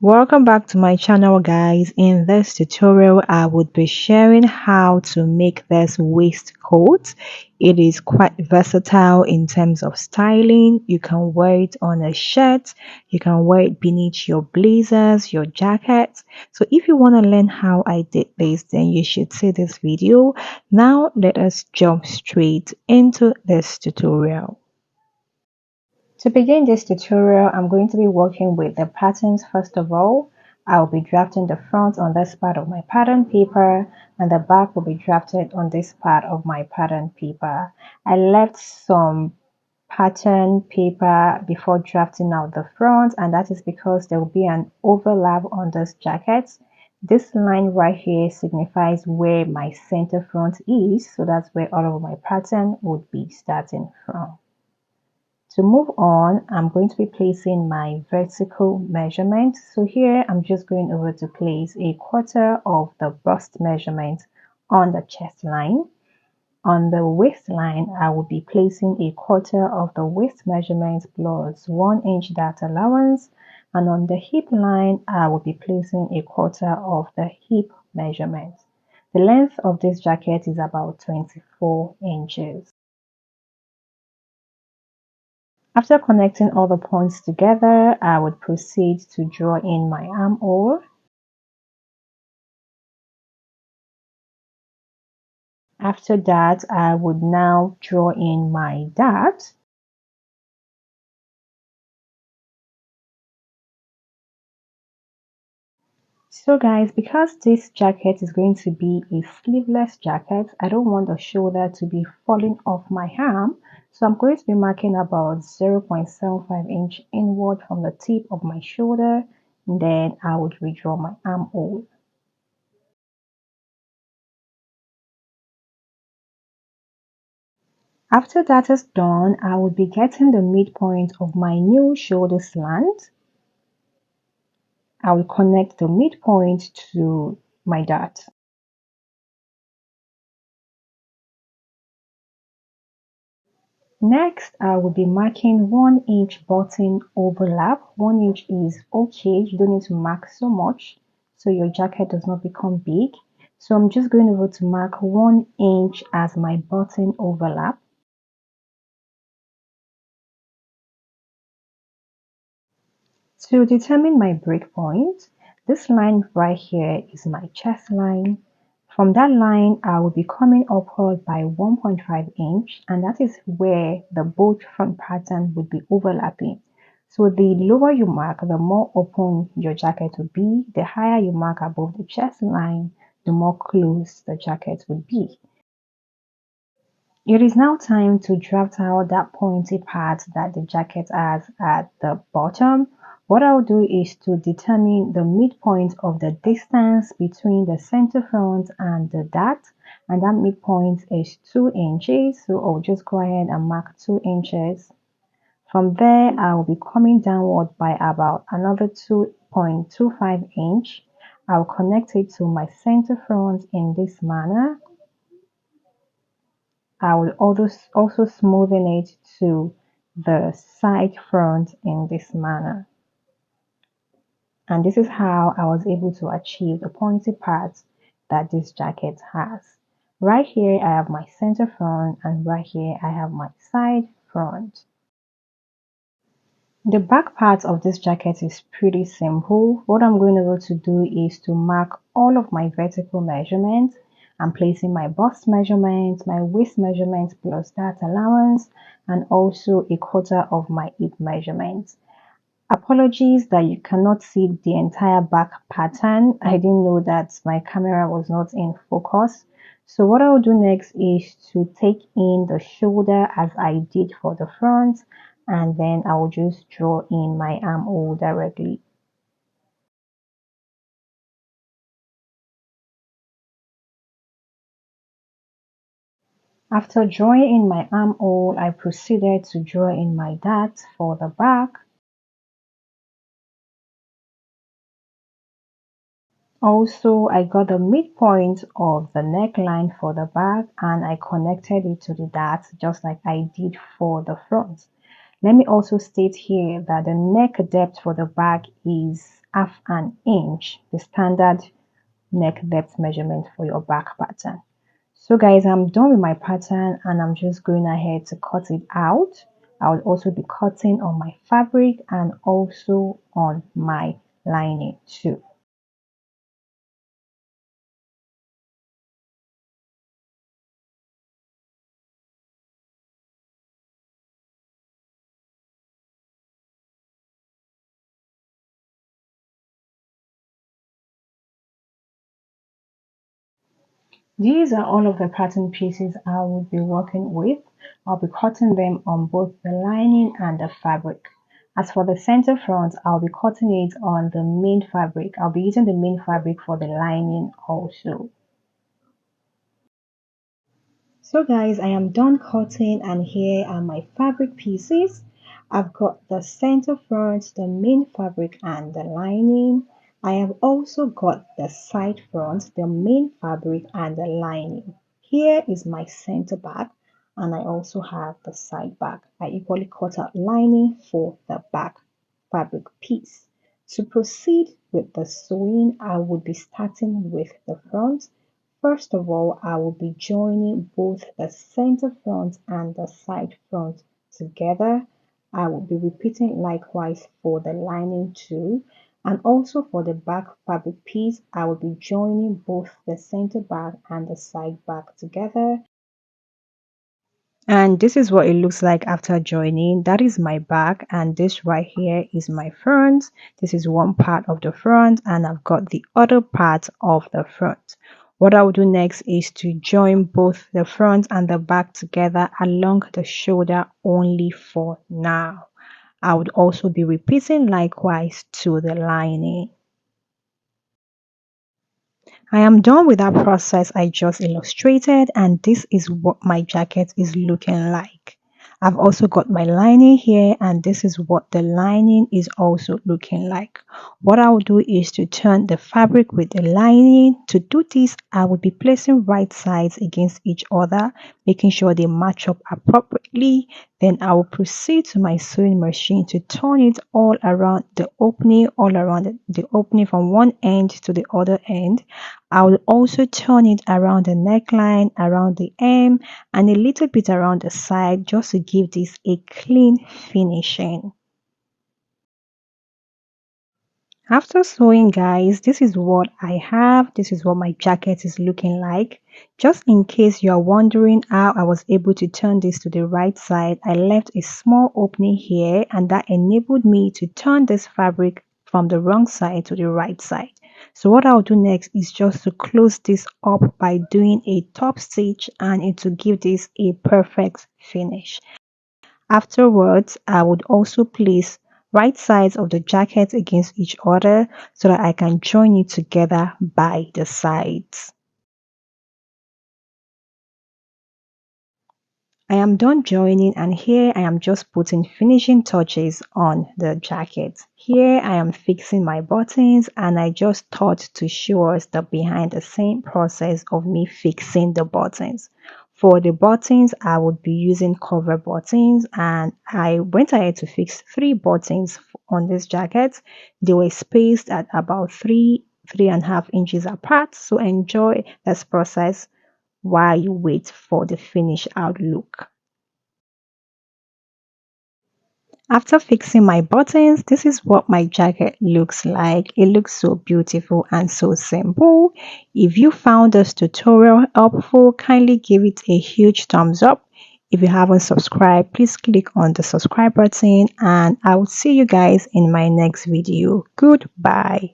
Welcome back to my channel, guys. In this tutorial I would be sharing how to make this waistcoat. It is quite versatile in terms of styling. You can wear it on a shirt, you can wear it beneath your blazers, your jackets. So if you want to learn how I did this, then you should see this video. Now let us jump straight into this tutorial. To begin this tutorial, I'm going to be working with the patterns first of all. I'll be drafting the front on this part of my pattern paper and the back will be drafted on this part of my pattern paper. I left some pattern paper before drafting out the front, and that is because there will be an overlap on this jacket. This line right here signifies where my center front is, so that's where all of my pattern would be starting from. To move on, I'm going to be placing my vertical measurement. So here I'm just going over to place a quarter of the bust measurement on the chest line. On the waistline, I will be placing a quarter of the waist measurement plus 1 inch dart allowance. And on the hip line, I will be placing a quarter of the hip measurement. The length of this jacket is about 24 inches. After connecting all the points together, I would proceed to draw in my armhole. After that, I would now draw in my dart. So guys, because this jacket is going to be a sleeveless jacket, I don't want the shoulder to be falling off my arm. So I'm going to be marking about 0.75 inch inward from the tip of my shoulder. And then I would redraw my armhole. After that is done, I will be getting the midpoint of my new shoulder slant. I will connect the midpoint to my dart. Next, I will be marking 1 inch button overlap. 1 inch is okay, you don't need to mark so much so your jacket does not become big. So I'm just going over to mark 1 inch as my button overlap. To determine my breakpoint, this line right here is my chest line. From that line, I will be coming upward by 1.5 inch, and that is where the both front pattern would be overlapping. So the lower you mark, the more open your jacket will be. The higher you mark above the chest line, the more close the jacket would be. It is now time to draft out that pointy part that the jacket has at the bottom. What I'll do is to determine the midpoint of the distance between the center front and the dart, and that midpoint is 2 inches. So I'll just go ahead and mark 2 inches. From there, I will be coming downward by about another 2.25 inch. I'll connect it to my center front in this manner. I will also smoothen it to the side front in this manner. And this is how I was able to achieve the pointy part that this jacket has. Right here I have my center front, and right here I have my side front. The back part of this jacket is pretty simple. What I'm going to do is to mark all of my vertical measurements. I'm placing my bust measurement, my waist measurement plus dart allowance, and also a quarter of my hip measurement. Apologies that you cannot see the entire back pattern. I didn't know that my camera was not in focus. So what I will do next is to take in the shoulder as I did for the front, and then I will just draw in my armhole directly. After drawing in my armhole, I proceeded to draw in my dart for the back. Also, I got the midpoint of the neckline for the back and I connected it to the dart just like I did for the front. Let me also state here that the neck depth for the back is half an inch, the standard neck depth measurement for your back pattern. So guys, I'm done with my pattern and I'm just going ahead to cut it out. I will also be cutting on my fabric and also on my lining too. These are all of the pattern pieces I will be working with. I'll be cutting them on both the lining and the fabric. As for the center front, I'll be cutting it on the main fabric. I'll be using the main fabric for the lining also. So guys, I am done cutting and here are my fabric pieces. I've got the center front, the main fabric and the lining. I have also got the side front, the main fabric and the lining. Here is my center back and I also have the side back. I equally cut out lining for the back fabric piece. To proceed with the sewing, I would be starting with the front. First of all, I will be joining both the center front and the side front together. I will be repeating likewise for the lining too. And also for the back fabric piece, I will be joining both the center back and the side back together. And this is what it looks like after joining. That is my back and this right here is my front. This is one part of the front and I've got the other part of the front. What I'll do next is to join both the front and the back together along the shoulder only for now. I would also be repeating likewise to the lining. I am done with that process I just illustrated and this is what my jacket is looking like. I've also got my lining here and this is what the lining is also looking like. What I will do is to turn the fabric with the lining. To do this, I will be placing right sides against each other, making sure they match up appropriately. Then I will proceed to my sewing machine to turn it all around the opening, all around the opening from one end to the other end. I will also turn it around the neckline, around the hem, and a little bit around the side just to give this a clean finishing. After sewing guys, this is what I have. This is what my jacket is looking like. Just in case you are wondering how I was able to turn this to the right side, I left a small opening here and that enabled me to turn this fabric from the wrong side to the right side. So what I'll do next is just to close this up by doing a top stitch and it will give this a perfect finish. Afterwards, I would also place right sides of the jacket against each other so that I can join it together by the sides. I am done joining and here I am just putting finishing touches on the jacket. Here I am fixing my buttons and I just thought to show us the behind the scene process of me fixing the buttons. For the buttons, I would be using cover buttons and I went ahead to fix 3 buttons on this jacket. They were spaced at about 3.5 inches apart. So enjoy this process while you wait for the finished outlook. After fixing my buttons, this is what my jacket looks like. It looks so beautiful and so simple. If you found this tutorial helpful, kindly give it a huge thumbs up. If you haven't subscribed, please click on the subscribe button and I will see you guys in my next video. Goodbye.